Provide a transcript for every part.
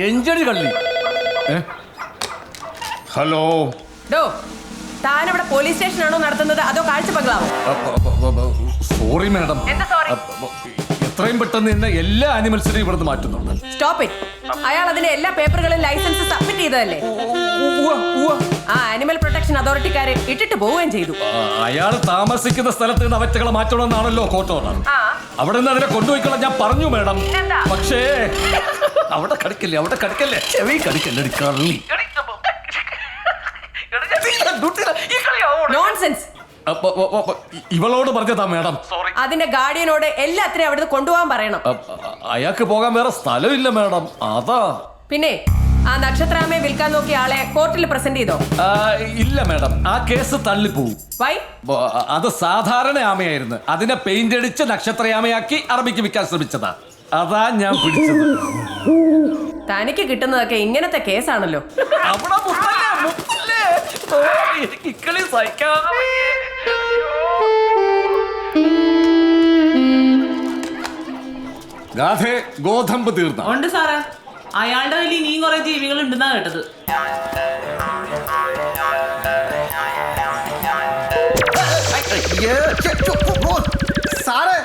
എഞ്ചടി കള്ളി. Hello, താനിവിടെ police സ്റ്റേഷനാണോ നടത്തുന്നത് അതോ കാഴ്ച ബംഗ്ലാവോ? Sorry madam. എത്രയും പെട്ടെന്ന് തന്നെ എല്ലാ ആനിമൽസിനെയും ഇവിടുന്ന് മാറ്റുന്നുണ്ട്. Stop it. അയാൾ അതിന്റെ എല്ലാ പേപ്പറുകളും ലൈസൻസ് സബ്മിറ്റ് ചെയ്തതല്ലേ? ആ ആനിമൽ പ്രൊട്ടക്ഷൻ അതോറിറ്റിക്കാരെ ഇട്ടിട്ട് പോവുകയും ചെയ്തു. അയാൾ താമസിക്കുന്ന സ്ഥലത്ത് നിന്ന് അവറ്റകളെ മാറ്റണമെന്നാണല്ലോ കോർട്ട് ഓർഡർ. അവിടെ നിന്ന് അതിനെ കൊണ്ടുപോയിക്കൊള്ളാൻ ഞാൻ പറഞ്ഞു മാഡം. പക്ഷേ അവിടെ കടിക്കല്ലേ ചെവി കടിക്കല്ലേ കള്ളി. നോൺസെൻസ്. ഇവളോട് പറഞ്ഞതാ മാഡം. അതിന്റെ ഗാർഡിയനോട് എല്ലാത്തിനെയും അവിടുന്ന് കൊണ്ടുപോകാൻ പറയണം. അയാൾക്ക് പോകാൻ വേറെ സ്ഥലമില്ല മാഡം, അതാ. പിന്നെ ആ നക്ഷത്രാമയെ വിൽക്കാൻ നോക്കിയ ആളെ കോർട്ടിൽ പ്രസന്റ് ചെയ്തോ? ഇല്ല മാഡം, ആ കേസ് തള്ളിപ്പോവും. വൈ? അത് സാധാരണ ആമയായിരുന്നു. അതിനെ പെയിന്റ് അടിച്ച് നക്ഷത്രയാമയാക്കി അറബിക്ക് വിൽക്കാൻ ശ്രമിച്ചതാ. അതാ ഞാൻ പിടിച്ചത്. തനിക്ക് കിട്ടുന്നതൊക്കെ ഇങ്ങനത്തെ കേസാണല്ലോ. ഗോതമ്പ് തീർന്ന ഉണ്ട് സാറേ. അയാളുടെ കയ്യിൽ ഇനിയും കുറെ ജീവികൾ ഉണ്ടെന്നാ കേട്ടത്. സാറേ,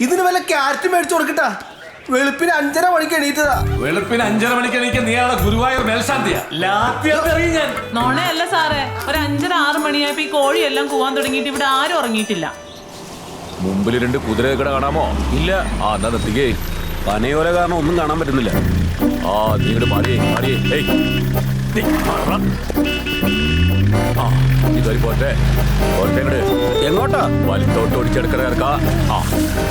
ഇതിന് വല്ല ക്യാരറ്റ് മേടിച്ചു കൊടുക്കട്ടാ. വെളുപ്പിന് 5:30 മണിക്ക് എണീറ്റതാ. വെളുപ്പിന് 5:30 മണിക്ക് എണീക്കാൻ നീയാളെ ഗുരുവായൂർ മേൽശാന്തിയാ. നോണയല്ല സാറേ, ഒരു 5:30-6 മണിയായപ്പോ ഈ കോഴിയെല്ലാം കൂവാൻ തുടങ്ങിയിട്ട് ഇവിടെ ആരും ഉറങ്ങിയിട്ടില്ല. മുമ്പിൽ 2 കുതിരകട കാണാമോ? ഇല്ല. ആ എന്നാ നിർത്തിക്കേ. പനയോല കാരണം ഒന്നും കാണാൻ പറ്റുന്നില്ല. ആ നീങ്ങട് മാറിയേ. പോട്ടെ എങ്ങോട്ടാ? വലത്തോട്ട് ഓടിച്ചെടുക്കണ ഇറക്കാ. ആ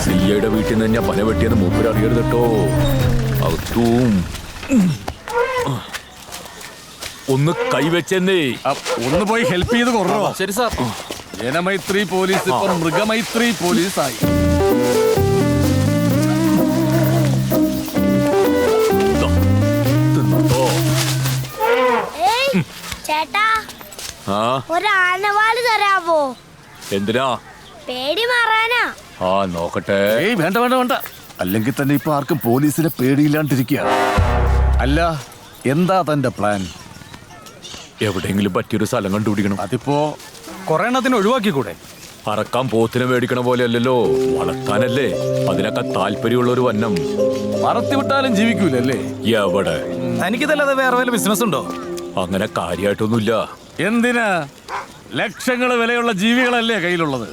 സിയുടെ വീട്ടിൽ നിന്ന് ഞാൻ പന വെട്ടിയെന്ന് മൂപ്പര് അറിയരുത് കേട്ടോ. അകത്തും ഒന്ന് കൈവച്ചെന്നേ. ഒന്ന് പോയി ഹെൽപ്പ് ചെയ്ത് കുറവോ? ശരി സാർ. ജനമൈത്രി പോലീസ് ഇപ്പൊ മൃഗമൈത്രി പോലീസായി. ചേട്ടാ, ഒരാനവാല് തരാവോ? എന്തിനാ? പേടി മാറാനാ. ആ നോക്കട്ടെ. വേണ്ട. അല്ലെങ്കിൽ തന്നെ ഇപ്പൊ ആർക്കും പോലീസിനെ പേടിയില്ലാണ്ടിരിക്കുക. അല്ല, എന്താ തന്റെ പ്ലാൻ? എവിടെയെങ്കിലും പറ്റിയൊരു സ്ഥലം കണ്ടുപിടിക്കണം. അതിപ്പോ കൊറേ എണ്ണത്തിന് ഒഴിവാക്കിക്കൂടെ? അറക്കാൻ പോത്തിനെ മേടിക്കണ പോലെ അല്ലല്ലോ, വളർത്താനല്ലേ. അതിനൊക്കെ താല്പര്യമുള്ള ഒരു വന്നം. പറത്തി വിട്ടാലും ജീവിക്കൂലല്ലേ? എവിടെ? എനിക്കിതല്ലാതെ വേറെ വല്ല ബിസിനസ് ഉണ്ടോ? അങ്ങനെ കാര്യമായിട്ടൊന്നുമില്ല. എന്തിനാ? ലക്ഷങ്ങൾ വിലയുള്ള ജീവികളല്ലേ കയ്യിലുള്ളത്,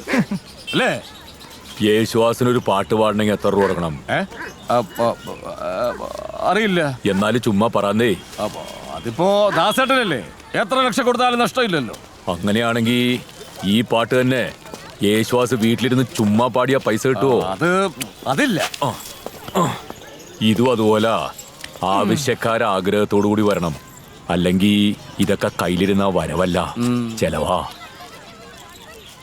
അല്ലേ? യേശുവാസിനൊരു പാട്ട് പാടണമെങ്കിൽ എത്ര രൂപ കൊടുക്കണം? അറിയില്ല. എന്നാലും ചുമ്മാ പറയാന്നേ. അതിപ്പോ ദാസേട്ടനല്ലേ, എത്ര ലക്ഷം കൊടുത്താലും നഷ്ടമില്ലല്ലോ. അങ്ങനെയാണെങ്കിൽ ഈ പാട്ട് തന്നെ യേശുവാസ് വീട്ടിലിരുന്ന് ചുമ്മാ പാടിയ പൈസ കിട്ടുവോ? അതില്ല. ഇതും അതുപോലെ ആവശ്യക്കാര ആഗ്രഹത്തോടു കൂടി വരണം. അല്ലെങ്കിൽ ഇതൊക്കെ കയ്യിലിരുന്ന വരവല്ല, ചെലവാ.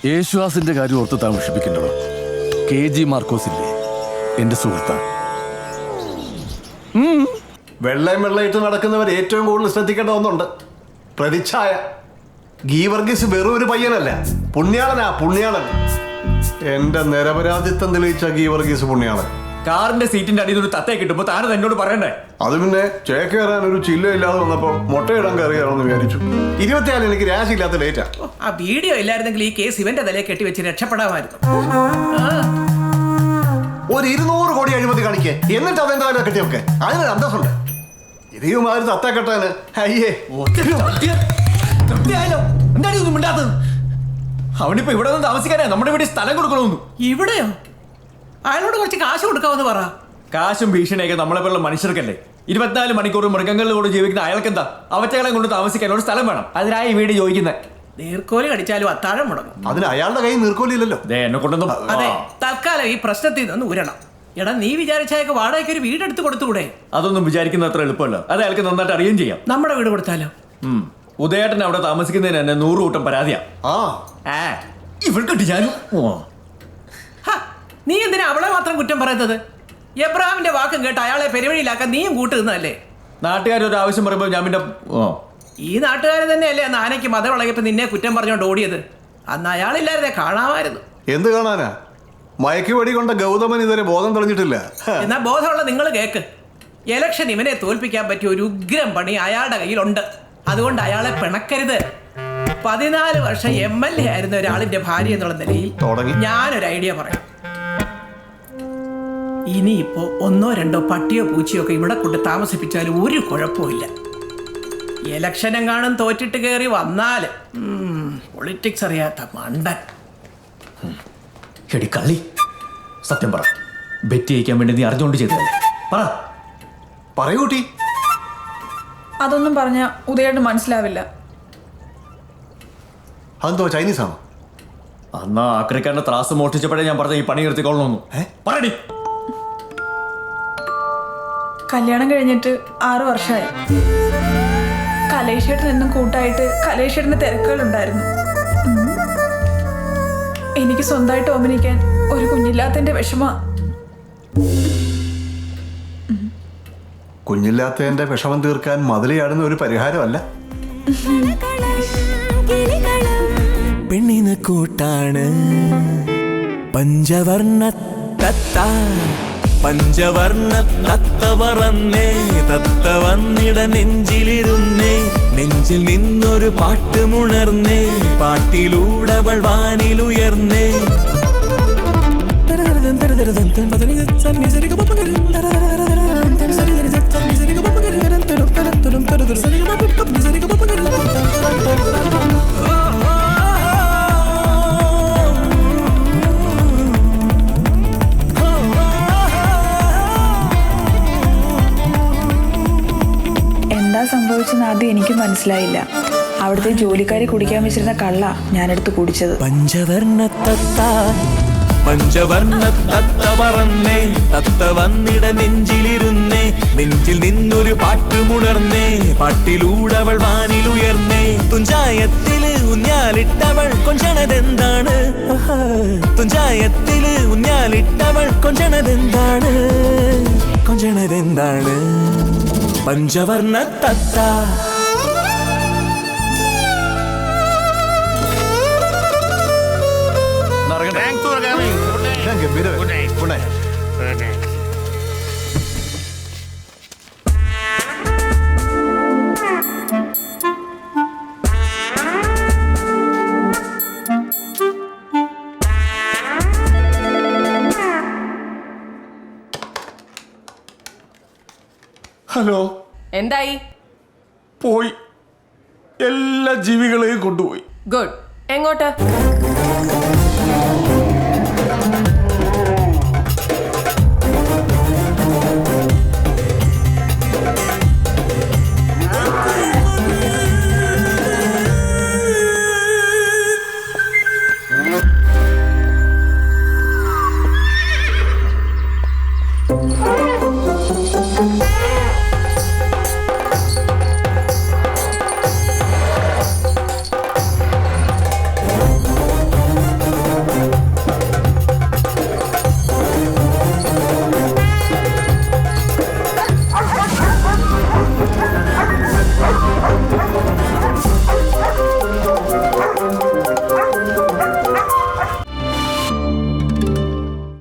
യേശുവാസിന്റെ കാര്യം ഓർത്ത് താമസിപ്പിക്കണ്ടോ? KG മാർക്കോസ് ഇല്ലേ, എന്റെ സുഹൃത്താ. വെള്ളയിട്ട് നടക്കുന്നവർ ഏറ്റവും കൂടുതൽ ശ്രദ്ധിക്കേണ്ട ഒന്നുണ്ട്: പ്രതിച്ഛായ. ഗീവർഗീസ് വെറും ഒരു പയ്യനല്ല, പുണ്യാളൻ. എന്റെ നിരപരാധിത്വം തെളിയിച്ച ഗീവർഗീസ് പുണ്യാളൻ. കാറിന്റെ സീറ്റിന്റെ അടിയിൽ ഒരു തത്തയെ കിട്ടുമ്പോ താനും എന്നോട് പറയണ്ടേ? അത് പിന്നെ ചേക്കേറാൻ ഒരു ചില്ലയില്ലാതെ വന്നപ്പോ മുട്ടയിടാൻ കയറിയാണെന്ന് വിചാരിച്ചു. 24 എനിക്ക് രാശിയില്ലാത്ത ലേറ്റാ. ആ വീഡിയോ ഇല്ലായിരുന്നെങ്കിൽ ഈ കേസ് ഇവന്റെ തലയെ കെട്ടിവെച്ച് രക്ഷപ്പെടാമായിരുന്നു. ഒരു 200 കോടി അഴിമതി കാണിക്കേ, എന്നിട്ട് അതെന്റെ തല കെട്ടിയൊക്കെ അതിനൊരു അന്തസ്സുണ്ട്. ഇതേമാതിരി തത്ത കെട്ടാന് അയ്യേ. എന്താണ് ഒന്നും മിണ്ടാത്തത്? അവനിപ്പോ ഇവിടെ നിന്ന് താമസിക്കാനാ നമ്മുടെ വീട്ടിൽ സ്ഥലം കൊടുക്കണമെന്നു. ഇവിടെയോ? അയാളോട് കുറച്ച് കാശ് കൊടുക്കാമെന്ന് പറ. കാശും ഭീഷണിയൊക്കെ നമ്മളെ പോലുള്ള മനുഷ്യർക്കല്ലേ. 24 മണിക്കൂർ മൃഗങ്ങളിലൂടെ ജീവിക്കുന്ന അയാൾക്കെന്താ അവറ്റകളെ കൊണ്ട് താമസിക്കാൻ ഒരു സ്ഥലം വേണം. അതിനായി വീട് ചോദിക്കുന്നത്. നീർക്കോലി കടിച്ചാലും അത്താഴം മുടങ്ങും. അതിന് അയാളുടെ കൈ നീർക്കോലില്ലല്ലോ. എന്നെ കൊണ്ടൊന്നും. അതെ, തൽക്കാലം ഈ പ്രശ്നത്തിൽ നിന്ന് ഊരണം. എടാ, നീ വിചാരിച്ചയൊക്കെ വാടകയ്ക്ക് ഒരു വീടെടുത്ത് കൊടുത്തുകൂടെ? അതൊന്നും വിചാരിക്കുന്ന അത്ര എളുപ്പമല്ല. അത് അയാൾക്ക് നന്നായിട്ട് അറിയുകയും ചെയ്യാം. നമ്മുടെ വീട് കൊടുത്താലോ? ഉദയേട്ടൻ അവിടെ താമസിക്കുന്നതിന് തന്നെ 100 കൂട്ടം പരാതിയാ. ഇവൾക്കിട്ട് ഞാനും. നീ എന്തിനാ അവളെ മാത്രം കുറ്റം പറയുന്നത്? എബ്രഹാമിന്റെ വാക്കും കേട്ട് അയാളെ പെരുവഴിയിലാക്കാൻ നീയും കൂട്ടുന്നതല്ലേ? നാട്ടുകാരൊരു ആവശ്യം പറയുമ്പോൾ ഞാൻ പിന്നെ ഈ നാട്ടുകാർ തന്നെയല്ലേ അന്ന് ആനയ്ക്ക് മതവിളകയപ്പോൾ നിന്നെ കുറ്റം പറഞ്ഞോണ്ട് ഓടിയത്? അന്ന് അയാളില്ലാതെ കാണാമായിരുന്നു. എന്ത് കാണാനാ? മയക്കുവെടി കൊണ്ട ഗൗതമൻ ഇതുവരെ ബോധം തെളിഞ്ഞിട്ടില്ല. എന്നാ ബോധമുള്ള നിങ്ങൾ കേക്ക്. ഇലക്ഷൻ ഇവനെ തോൽപ്പിക്കാൻ പറ്റിയ ഒരു ഉഗ്രം പണി അയാളുടെ കയ്യിലുണ്ട്. അതുകൊണ്ട് അയാളെ പിണക്കരുത്. 14 വർഷം MLA ആയിരുന്ന ഒരാളിന്റെ ഭാര്യ എന്നുള്ള നിലയിൽ ഞാനൊരു ഐഡിയ പറയാം. ഇനിയിപ്പോ 1 or 2 പട്ടിയോ പൂച്ചയോ ഒക്കെ ഇവിടെ കൊണ്ട് താമസിപ്പിച്ചാലും ഒരു കുഴപ്പമില്ല. ഇലക്ഷനും കാണും തോറ്റിട്ട് കയറി വന്നാൽ പൊളിറ്റിക്സ് അറിയാത്ത മണ്ടൻ. എടി കള്ളി, സത്യം പറ, ബെറ്റ് ജയിക്കാൻ വേണ്ടി നീ അറിഞ്ഞുകൊണ്ട് ചെയ്തതല്ലേ? പറയൂ കുട്ടി. അതൊന്നും പറഞ്ഞ ഉദയേട്ടന് മനസ്സിലാവില്ല. അതെന്തോ ചൈനീസ് ആണോ? അന്നാ ആക്രിക്കാരന്റെ ത്രാസ് മോഷ്ടിച്ചപ്പോഴേ ഞാൻ പറഞ്ഞ ഈ പണി നിർത്തിക്കൊള്ളണമെന്നു. പറയടി. കല്യാണം കഴിഞ്ഞിട്ട് 6 വർഷമായി. കലേഷേട്ടൻ എന്നും കൂട്ടായിട്ട് കലേഷേട്ടന് തിരക്കുകളുണ്ടായിരുന്നു. എനിക്ക് സ്വന്തമായിട്ട് ഓമനിക്കാൻ ഒരു കുഞ്ഞില്ലാത്തതിന്റെ വിഷമ. കുഞ്ഞില്ലാത്തതിന്റെ വിഷമം തീർക്കാൻ മതിലയാടുന്ന ഒരു പരിഹാരമല്ല. പെണ്ണിന് കൂട്ടാണ് പഞ്ചവർണ്ണ തത്ത, പഞ്ചവർണ്ണ തത്ത പറന്നേ, തത്ത വന്നിട നെഞ്ചിലിരുന്നേ, നെഞ്ചിൽ നിന്നൊരു പാട്ടുമുണർന്നേ, പാട്ടിലൂടവൾ വാനിലുയർന്നേ. എന്താ സംഭവിച്ചെന്ന് ആദ്യം എനിക്ക് മനസ്സിലായില്ല. അവിടുത്തെ ജോലിക്കാരി കുടിക്കാൻ വെച്ചിരുന്ന കള്ള ഞാനെടുത്ത് കുടിച്ചത്. പഞ്ചവർണ്ണ തത്ത, പഞ്ചവർണ്ണ തത്ത പറന്നേ, തത്ത വന്നിട നെഞ്ചിലിരുന്നേ, നെഞ്ചിൽ നിന്നൊരു പാട്ടുമുണർന്നേ, പാട്ടിലൂടവൾ വാനിലുയർന്നേ. തുഞ്ചായത്തില് ഊഞ്ഞാലിട്ടവൾ കൊഞ്ചണതെന്താണ്? തുഞ്ചായത്തില് ഊഞ്ഞാലിട്ടവൾ കൊഞ്ചണതെന്താണ്? കൊഞ്ചണതെന്താണ്? പഞ്ചവർണ്ണ തത്ത. ഹലോ. എന്തായി? പോയി, എല്ലാ ജീവികളെയും കൊണ്ടുപോയി. ഗുഡ്. എങ്ങോട്ട്?